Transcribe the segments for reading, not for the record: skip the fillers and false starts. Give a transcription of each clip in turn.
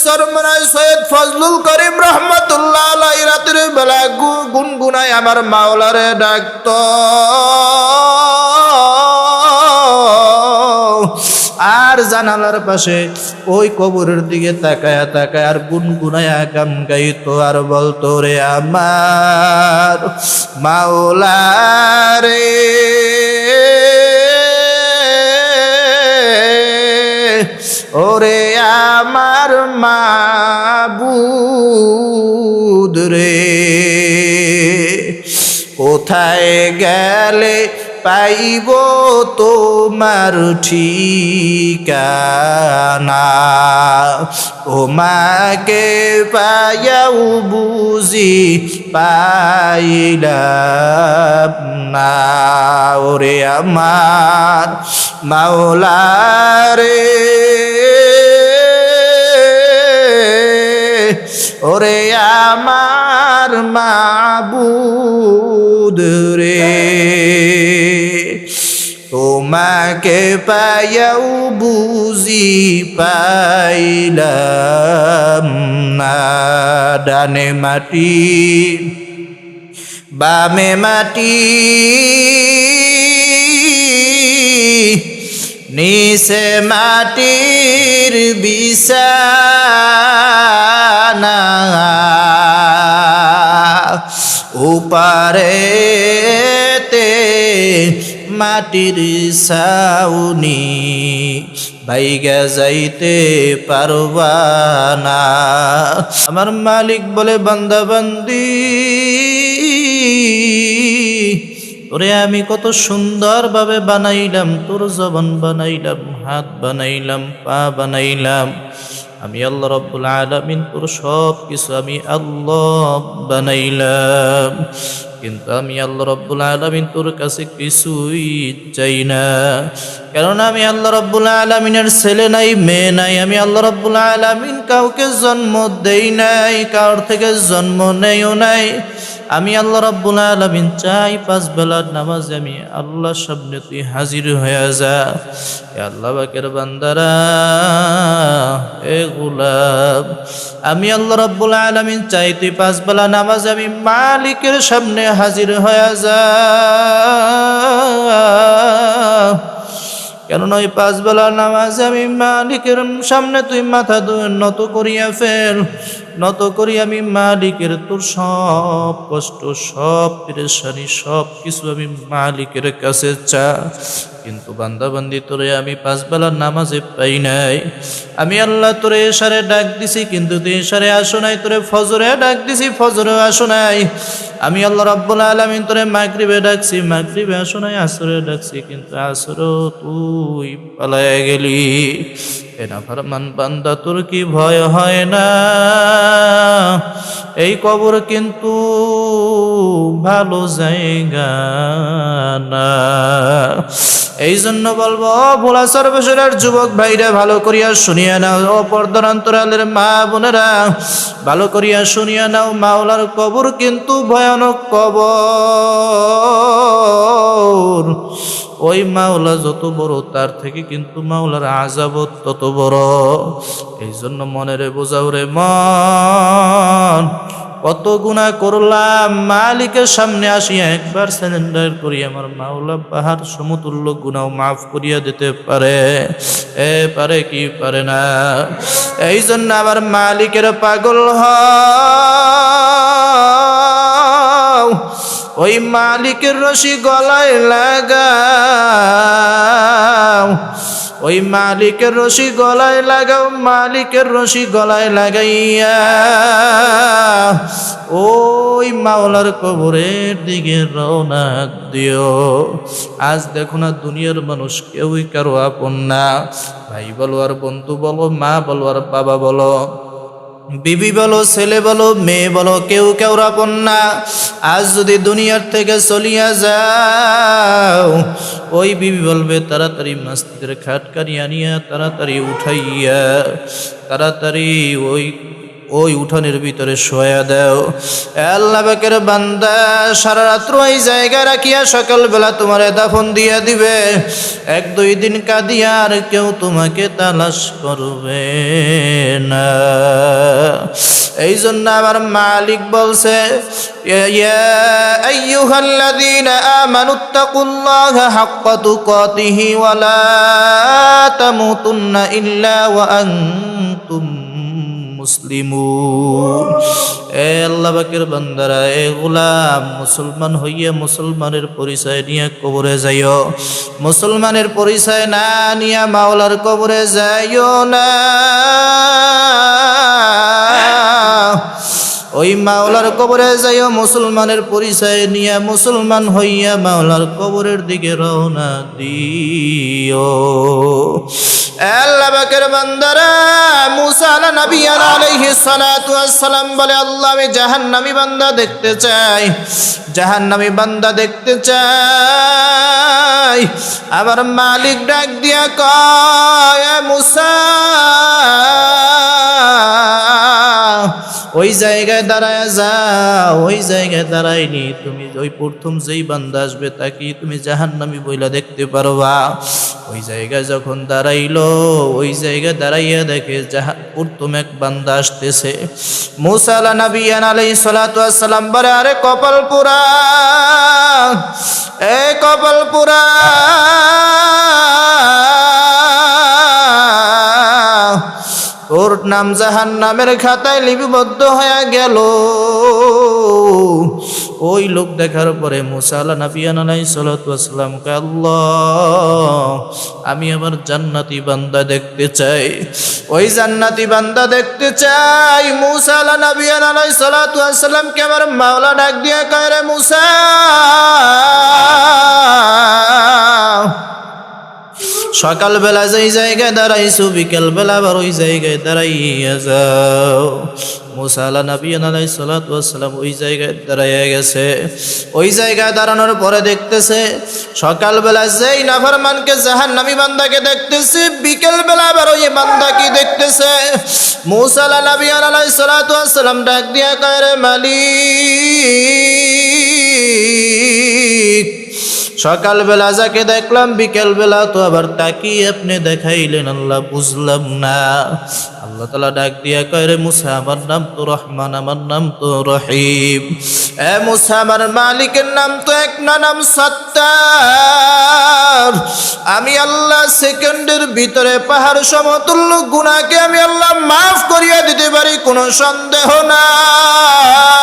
সরমনাই সৈয়দ ফজলুল করিম রহমতুল্লাহ আলাইহি রাতের বেলা গুনগুনায় আমার মাওলারে ডাকত। আর জানালার পাশে ওই কবরের দিকে তাকায়া তাকায় আর গুনগুনায়া গান গাইতো আর বলতো, রে আমার মাওলা রে, ওরে আমার মাবুদ রে, কোথায় গেলে পাইব তোমার ঠিকানা, তোমাকে পাইয়াও বুঝি পাইলাম না, ওরে আমার মাওলা রে, ওরে আমার মাবুদ রে, তোমাকে পাইয়াও বুঝি পাইলাম না। ডানে মাটি বামে মাটি, নিচে মাটির বিছানা, উপারেতে মাটির ছাউনি, বাইগা যাইতে পারবা না। আমার মালিক বলে, বান্দা বান্দি, ওরে আমি কত সুন্দর ভাবে বানাইলাম, তোর জবান বানাইলাম, হাত বানাইলাম, পা বানাইলাম, আমি আল্লাহ রাব্বুল আলামিন, তোর সব কিছু আমি আল্লাহ বানাইলাম, কিন্তু আমি আল্লাহ রাব্বুল আলামিন তোর কাছে কিছুই চাই না। কারণ আমি আল্লাহ রাব্বুল আলামিনের ছেলে নাই, মেয়ে নাই, আমি আল্লাহ রাব্বুল আলামিন কাউকে জন্ম দেই নাই, কারোর থেকে জন্ম নেইও নাই। আমি আল্লাহ রাব্বুল আলামিন চাই 5 বেলার নামাজে আমি আল্লাহর সামনে তুই হাজির হয়ে যা। এ আল্লাহ পাকের বান্দারা, এ গোলাম, আমি আল্লাহ রাব্বুল আলামিন চাই তুই 5 বেলা নামাজে আমি মালিকের সামনে হাজির হয়ে যা। কেননা ওই 5 বেলা নামাজে আমি মালিকের সামনে তুই মাথা নত করিয়া ফেল, নত করি আমি মালিকের তোর সব কষ্ট, সব পেরেশানি, সব কিছু আমি মালিকের কাছে চা। কিন্তু বান্দা বান্দি তোরে আমি 5 বেলার নামাজে পাই নাই। আমি আল্লাহ তোরে এশারে ডাক দিছি, কিন্তু তুই এশারে আসো নাই। তোরে ফজরে ডাক দিছি, ফজরেও আসো নাই। আমি আল্লাহ রাব্বুল আলামিন তোরে মাগরিবে ডাকছি, মাগরিবে আসো নাই। আসরে ডাকছি, কিন্তু আসরও তুই পালায়া গেলি। এ নাফরমান বান্দা, তোর কি ভয় হয় না? এই কবর কিন্তু ভালো জায়গা না। এই জন্য বলবো, ভোলা সর্বসরের যুবক ভাইরা, ভালো করিয়া শুনিয়া নাও। ও পর্দার অন্তরালের মা বোনেরা, ভালো করিয়া শুনিয়া নাও। মাওলার কবর কিন্তু ভয়ানক কবর। ওই মাওলা যত বড়, তার থেকে কিন্তু মাওলার আযাবত তত বড়। এই জন্য মনেরে বোঝাও রে মন, কত গুনাহ করলাম, মালিকের সামনে আসিয়া একবার সারেন্ডার করি, আমার মাওলা পাহাড় সমতুল্য গুনাহ মাফ করিয়া দিতে পারে। পারে কি পারে না? এই জন্য আমার মালিকের পাগল হও, ওই মালিকের রশি গলায় লাগাও, ওই মালিকের রশি গলায় লাগাও, মালিকের রশি গলায় লাগাইয়া ওই মাওলার কবরের দিকে রওনা দিও। আজ দেখো না, দুনিয়ার মানুষ কেউই কারো আপন না। ভাই বলো আর বন্ধু বলো, মা বলো আর বাবা বলো, বিবি বলো, ছেলে বলো, মেয়ে বলো, কেউ কেউর আপন না। আজ যদি দুনিয়ার থেকে চলিয়া যাও, ওই বিবি বলবে তাড়াতাড়ি মসজিদের খাটকানি আনিয়া তাড়াতাড়ি উঠাইয়া, তাড়াতাড়ি ওই ওই উঠানের ভিতরে শোয়া দাও। আল্লাহ পাকের বান্দা সারা রাত্র এই জায়গায় রাখিয়া সকালবেলা তোমারে দাফন দিয়া দিবে। 1-2 দিন কাঁদিয়া আর কেউ তোমাকে তালাশ করবে না। এই জন্য আমার মালিক বলছে, ইয়া আইয়ুহাল্লাযীনা আমানুত্তাকুল্লাহা হাক্কা তুকাতিহি ওয়া লা তামুতুন্না ইল্লা ওয়া আনতুম মুসলিমুন। এ আল্লাহ পাকের বান্দারা, এ গোলাম, মুসলমান হইয়া মুসলমানের পরিচয় নিয়ে কবরে যাইও। মুসলমানের পরিচয় না নিয়া মাওলার কবরে যাইও না। ওই মাওলার কবরে যাইও মুসলমানের পরিচয় নিয়ে, মুসলমান হইয়া মাওলার কবরের দিকে রওনা দিও। আল্লাহ পাকের বান্দারা, মুসা আলাইহিস সালাতু ওয়াস সালাম বলে, আল্লাহ আমি জাহান্নামী বান্দা দেখতে চাই, জাহান্নামী বান্দা দেখতে চাই। আমার মালিক ডাক দিয়া কয়, মুসা ওই জায়গায় দাঁড়ায় যাও। ওই জায়গায় দাঁড়াইনি তুমি ওই প্রথম যেই বান্দা আসবে তাকে তুমি জাহান্নামী বইলা দেখতে পারবা। ওই জায়গায় যখন দাঁড়াইলো, ওই জায়গায় দাঁড়াইয়া দেখে প্রথম এক বান্দা আসতেছে। মুসা আলাইহিস সালাতু ওয়াস সালাম বলে, আরে কপাল পুরা, এ কপাল পুরা, তোর নাম জাহান্নামের খাতায় লিপিবদ্ধ হয়ে গেল। ওই লোক দেখার পরে মুসা আলাইহিস সালাতু ওয়াস সালাম কয়, আল্লাহ আমি আমার জান্নাতি বান্দা দেখতে চাই, ওই জান্নাতি বান্দা দেখতে চাই। মুসা আলাইহিস সালাতু ওয়াস সালাম কে আমার মাওলা ডাক দিয়া কয়, রে মুসা, সকালবেলা যেই জায়গায় দাঁড়াইছো বিকেলবেলা আবার ওই জায়গায় দাঁড়াইয়া যাও। মুসা আলাইহিস সালাতু ওয়াস সালাম ওই জায়গায় দাঁড়াইয়া গেছে। ওই জায়গায় দাঁড়ানোর পরে দেখতেছে সকালবেলা যেই নাফরমানকে জাহান্নামী বান্দাকে দেখতেছে, বিকেলবেলা আবার ওই বান্দাকে দেখতেছে। মুসা আলাইহিস সালাতু ওয়াস সালাম ডাক দিয়া কয়, রে মালিক, সকালবেলা যাকে দেখলাম বিকেলবেলা তো আবার তাকিয়ে আপনি দেখাইলেন, আল্লাহ বুঝলাম না। আল্লাহ তাআলা ডাক দিয়া কয়, রে মুসা আমার নাম তো রহমান, আমার নাম তো রহিম। এ মুসা আমার মালিকের নাম তো এক না, নাম সত্তার। আমি আল্লাহ সেকেন্ডের ভিতরে পাহাড় সমতুল্য গুনাহকে আমি আল্লাহ মাফ করিয়া দিতে পারি, কোনো সন্দেহ নাই।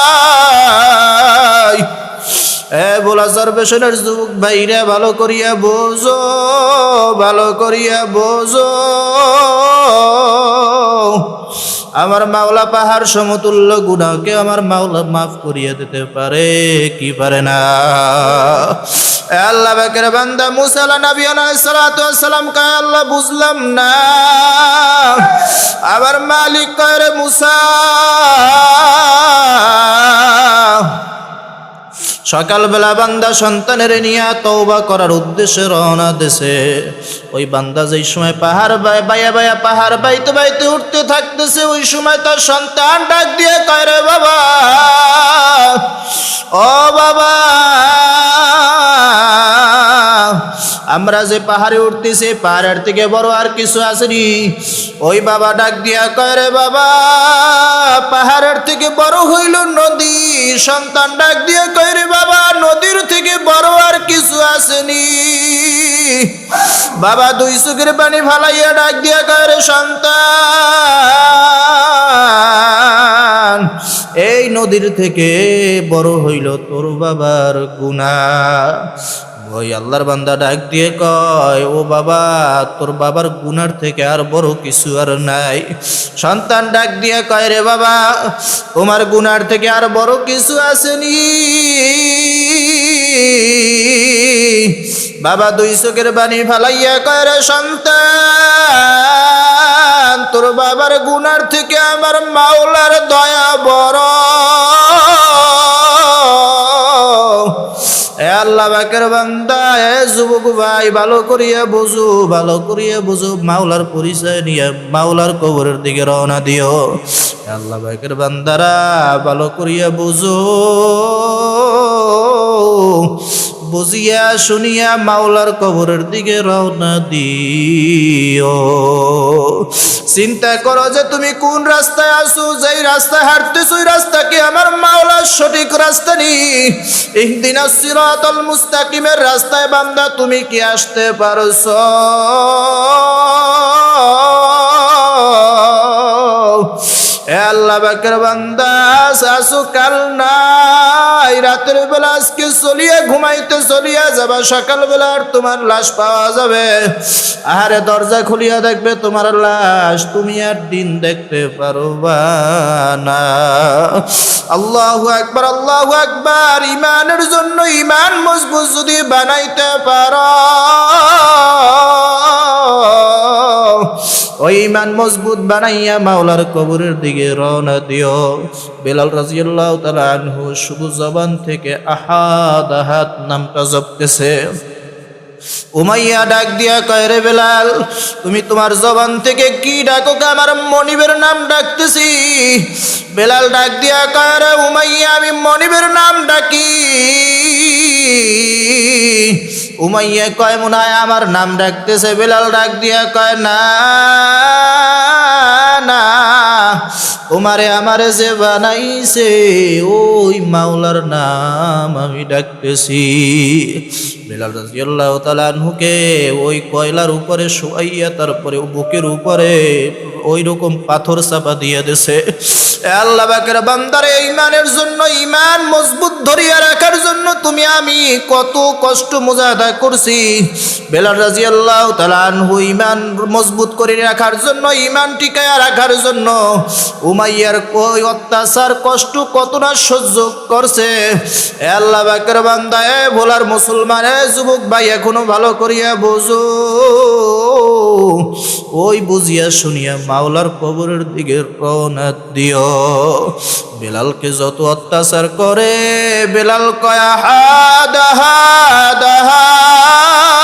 বোলা সার্ভেশনের যুবক ভাইরা ভালো করিয়া বোঝো, ভালো করিয়া বোঝো। আমার মাওলা পাহাড় সমতুল্য গুনাহকে আমার মাওলা মাফ করিয়া দিতে পারে কি পারে না? আল্লাহ পাকের বান্দা মুসা আলাইহিস সালাতু ওয়াস সালাম কয়, আল্লাহ বুঝলাম না। আমার মালিক কয়, রে মুসা, সকালবেলা বান্দা সন্তানের নিয়ে তওবা করার উদ্দেশ্যে রওনা দিছে। ওই বান্দা যেই সময় পাহাড় বাইয়া বাইয়া পাহাড় বাইতে বাইতে উঠতে থাকতেছে, ওই সময় তার সন্তান ডাক দিয়ে কয়, রে বাবা, ও বাবা, আমরা যে পাহাড়ে উঠতেছি পাহাড়ের থেকে বড় আর কিছু আসেনি। ওই বাবা ডাক দিয়া কয়, রে বাবা, পাহাড়ের থেকে বড় হইল নদী। সন্তান ডাক দিয়া কয়, রে বাবা, নদীর থেকে বড় আর কিছু আসেনি। বাবা দুই চোখের পানি ফালাইয়া ডাক দিয়া কয়, রে সন্তান, এই নদীর থেকে বড় হইল তোর বাবার গুনাহ। ওই আল্লাহর বান্দা ডাক দিয়ে কয়, ও বাবা, তোর বাবার গুনার থেকে আর বড় কিছু আর নাই। সন্তান ডাক দিয়ে কয়, রে বাবা, তোমার গুনার থেকে আর বড় কিছু আসেনি। বাবা দুই চোখের পানি ফালাইয়া কয়, রে সন্তান, তোর বাবার গুনার থেকে আমার মাওলার দয়া বড়। আল্লাহ পাকের বান্দা, এ যুবক ভাই, ভালো করিয়া বুঝো, ভালো করিয়া বুঝো, মাওলার পরিচয় নিয়ে মাওলার কবরের দিকে রওনা দিও। আল্লাহ পাকের বান্দারা, ভালো করিয়া বুঝো, বুঝিয়া শুনিয়া মাওলার কবরের দিকে রওনা দিও। চিন্তা করো যে তুমি কোন রাস্তায় আছো, যেই রাস্তায় হাঁটতেছো ওই রাস্তা কি আমার মাওলার সঠিক রাস্তা নি? ইহদিনাস সিরাতাল মুস্তাকিমের রাস্তায় বান্দা তুমি কি আসতে পারছো? এ আল্লাহ পাকের বান্দা, আসো কাল নাই, রাতের বেলা আজকে চলিয়া ঘুমাইতে চলিয়া যাবা, সকাল বেলা আর তোমার লাশ পাওয়া যাবে। আরে দরজা খুলিয়া দেখবে তোমার লাশ, তুমি আর দিন দেখতে পারবা না। আল্লাহু আকবার, আল্লাহু আকবার। ইমানের জন্য ইমান মজবুত যদি বানাইতে পারো, ওই ইমান মজবুত বানাইয়া মাওলার কবরের দিকে রওনা দিও। বেলাল রাদিয়াল্লাহু তাআলা আনহু শুধু জবান থেকে আহাদ আহাদ নামটা জপতেছে। উমাইয়া ডাক দিয়া কয়, রে বেলাল, তুমি তোমার জবান থেকে কি ডাকো? আমার মনিবের নাম ডাকতেছি। বেলাল ডাক দিয়া কয়, রে উমাইয়া, আমি মনিবের নাম ডাকি। উমাইয়া কয়, মনে হয় আমার নাম ডাকতেছে। বেলাল ডাক দিয়া কয়, না না, আমারে যে বানাইছে ওই মাওলার নাম আমি ডাকতেছি। বেলাল রাদিয়াল্লাহু তাআলা আনহুকে ওই কয়লার উপরে শোয়াইয়া তারপরে বুকের উপরে ওই রকম পাথর চাপা দিয়ে দিছে। আল্লাহ পাকের বান্দারে, ইমানের জন্য, ইমান মজবুত ধরিয়া রাখার জন্য তুমি আমি কত কষ্ট মুজাহাদা করছি। বেলাল রাদিয়াল্লাহু তাআলা আনহু ইমান মজবুত করে রাখার জন্য, ইমান টিকায়া রাখার জন্য উমাইয়ার ওই অত্যাচার কষ্ট কত না সহ্য করছে। আল্লাহ পাকের বান্দা, এ ভোলার মুসলমান, এ যুবক ভাই, এখনো ভালো করিয়া বুঝো, ওই বুঝিয়া শুনিয়া মাওলার কবরের দিকে রওনা দিও। বেলালকে যত অত্যাচার করে, বেলাল কয়, আহাদ আহাদ আহাদ,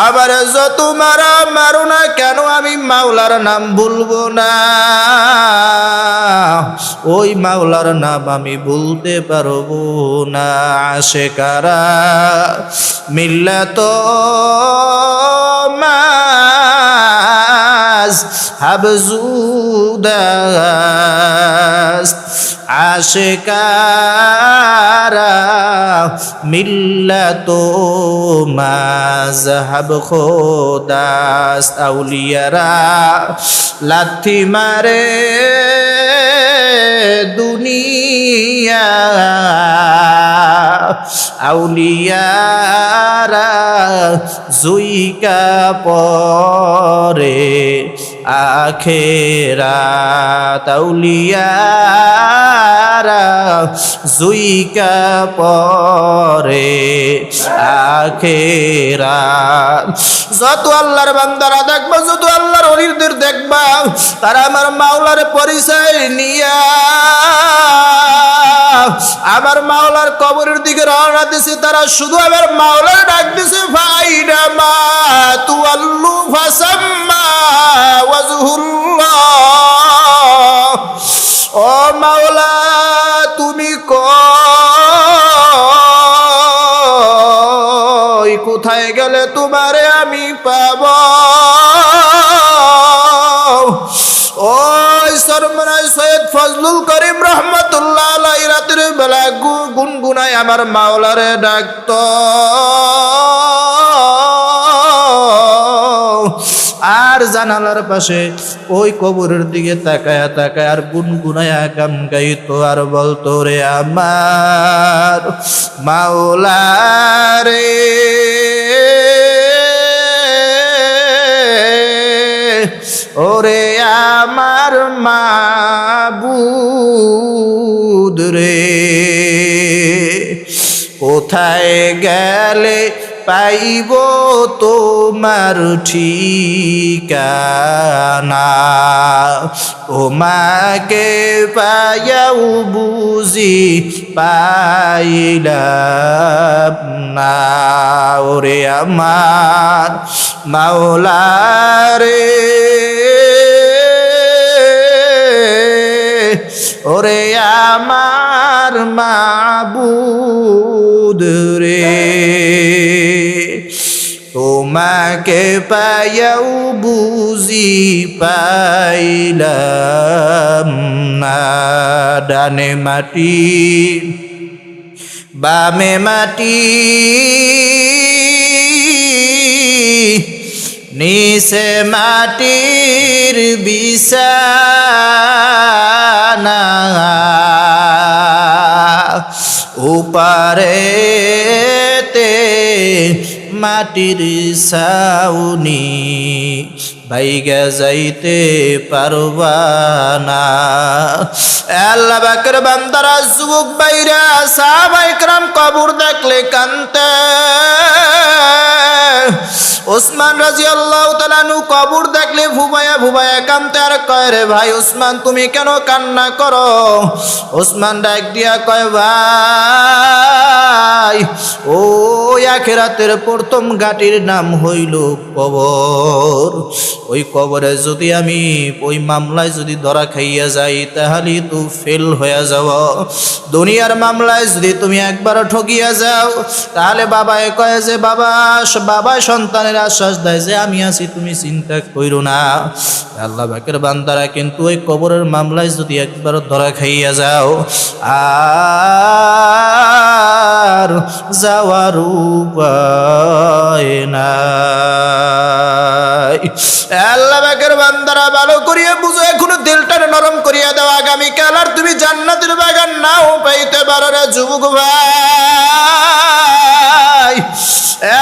আবার যত মারা মারো না কেন আমি মাওলার নাম ভুলবো না। ওই মাওলার নাম আমি ভুলতে পারবো না। আশেকারা মিল্লাত মাজ হাবজুদাস, আশেকারা মিল্লাত মাযহাব খোদাস। আউলিয়ারা লাথি মারে দুনিয়া, আউলিয়ারা জুইকা পরে আখেরাত, আউলিয়ারা জুইকা পরে আখেরাত। যত আল্লাহর বান্দারা দেখবা, যত আল্লাহর ওলিদের দেখবা, তারা আমার মাওলার পরিচয় নিয়া আমার মাওলার কবরের দিকে রওনা দিছে। তারা শুধু আমার মাওলার ডাক দিছে, ফাইনা মা তুআল্লু ফাসাম্মা ওয়াজহুল্লাহ। ও মাওলা, তুমি কই, কোথায় গেলে তোমারে আমি পাব? ওই সরমনায় সৈয়দ ফজলুল করিম রহমতুল্লাহ আলাইহি রাতের বেলা গুনগুনায় আমার মাওলারে ডাকত। আর জানালার পাশে ওই কবরের দিকে তাকায়া তাকায় আর গুনগুনায়া গান গাইতো আর বলতো, রে আমার মাওলা রে, ওরে আমার মাবুদ রে, কোথায় গেলে পাইব তোমার ঠিকানা? তোমাকে পাইয়াও বুঝি পাইলাম না। ওরে আমার মাওলা রে, ওরে আমার মাবুদ রে, তোমাকে পাইয়াও বুঝি পাইলাম না। ডানে মাটি বামে মাটি, নিচে মাটির বিছানা, উপারেতে মাটির ছাউনি, বাইগা যাইতে পারবা না। আল্লাহ পাকের বান্দারা, যুবক বাইরা, সাহাবায়ে কেরাম কবর দেখলে কানতে। ওসমান রাদিয়াল্লাহু তাআলা আনহু কবর দেখলে ভুবায়া ভুবায়া কানতে, আর কয়, রে ভাই ওসমান তুমি কেন কান্না করো? ওসমান ডাক দিয়া কয়, ভাই ওই আখিরাতের প্রথম ঘাটির নাম হইল কবর। ওই কবরে যদি আমি ওই মামলায় যদি ধরা খাইয়া যাই, তাহলে তো ফেল হয়ে যাও। দুনিয়ার মামলায় যদি তুমি একবার ঠকিয়া যাও, তাহলে বাবায় কয় যে বাবা সন্তানের আশ্বাস দেয় যে আমি আছি, তুমি চিন্তা কইরো না। আল্লাহ পাকের বান্দারা কিন্তু ওই কবরের মামলায় যদি একবার ধরা খাইয়া যাও, আর যাওয়ার উপায় নাই। আল্লাহ পাকের বান্দারা ভালো করিয়া বুঝো, এখনো দিলটা নরম করিয়া দাও। আগামীকাল আর তুমি জান্নাতের বাগান নাও পাইতে পারো রে যুবক ভাই।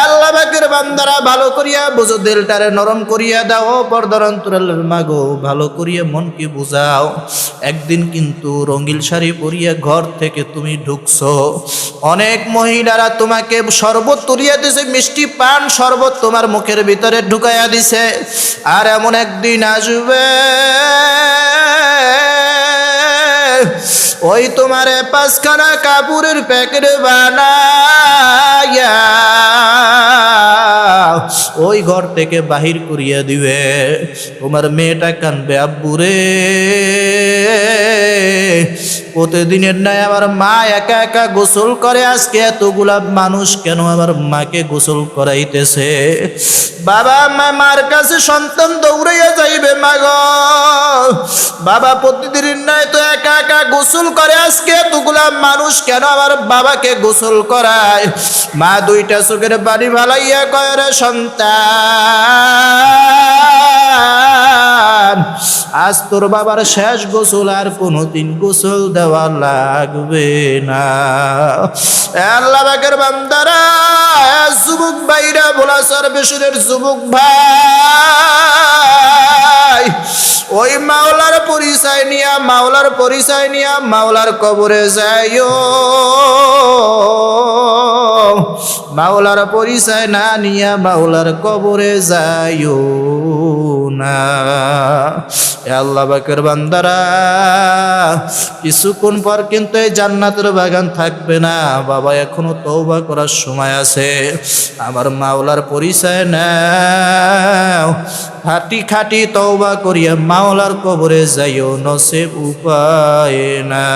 আল্লাহ পাকের বান্দারা ভালো করিয়া বুঝো, দিলটারে নরম করিয়া দাও। পর্দার অন্তরালের মাগো ভালো করিয়া মনকে বুঝাও। একদিন কিন্তু রঙিন শাড়ি পরিয়া ঘর থেকে তুমি ঢুকছো, অনেক মহিলারা তোমাকে শরবত তুলিয়া দিছে, মিষ্টি পান শরবত তোমার মুখের ভিতরে ঢুকাইয়া দিছে। আর এমন একদিন আসবে, ওই তোমারে 5খানা কাপড়ের প্যাকেট বানাইয়া ওই ঘর থেকে বাহির করিয়া দিবে। তোমার মেয়েটা কানবে, আব্বুরে প্রতিদিনের ন্যায় আমার মা একা একা গোসল করে, আজকে এতগুলা মানুষ কেন আমার মাকে গোসল করাইতেছে? বাবা মার কাছে সন্তান দৌড়াইয়া যাইবে, মা গো বাবা প্রতিদিনের ন্যায় তো একা একা গোসল করে, আজকে এতগুলা মানুষ কেন আমার বাবাকে গোসল করায়? মা দুইটা চোখের বাড়ি ভালাইয়া কয়, রে সন্তান, আজ তোর বাবার শেষ গোসল, আর কোনোদিন গোসল দেওয়া লাগবে না। আল্লাহ পাকের বান্দারা, যুবক ভাইরা, ভোলা সার্ভিসের যুবক ভাই, ওই মাওলার পরিচয় নিয়া মাওলার কবরে যাইও। মাওলার পরিচয় না নিয়া মাওলার কবরে যাইও না। আল্লাহ পাকের বান্দারা, কিছুক্ষণ পর কিন্তু এই জান্নাতের বাগান থাকবে না। বাবা এখনো তওবা করার সময় আছে। আমার মাওলার পরিচয় নাও, খাটি খাটি তওবা করিয়া মাওলার কবরে যাইও, নসিব উপায় না।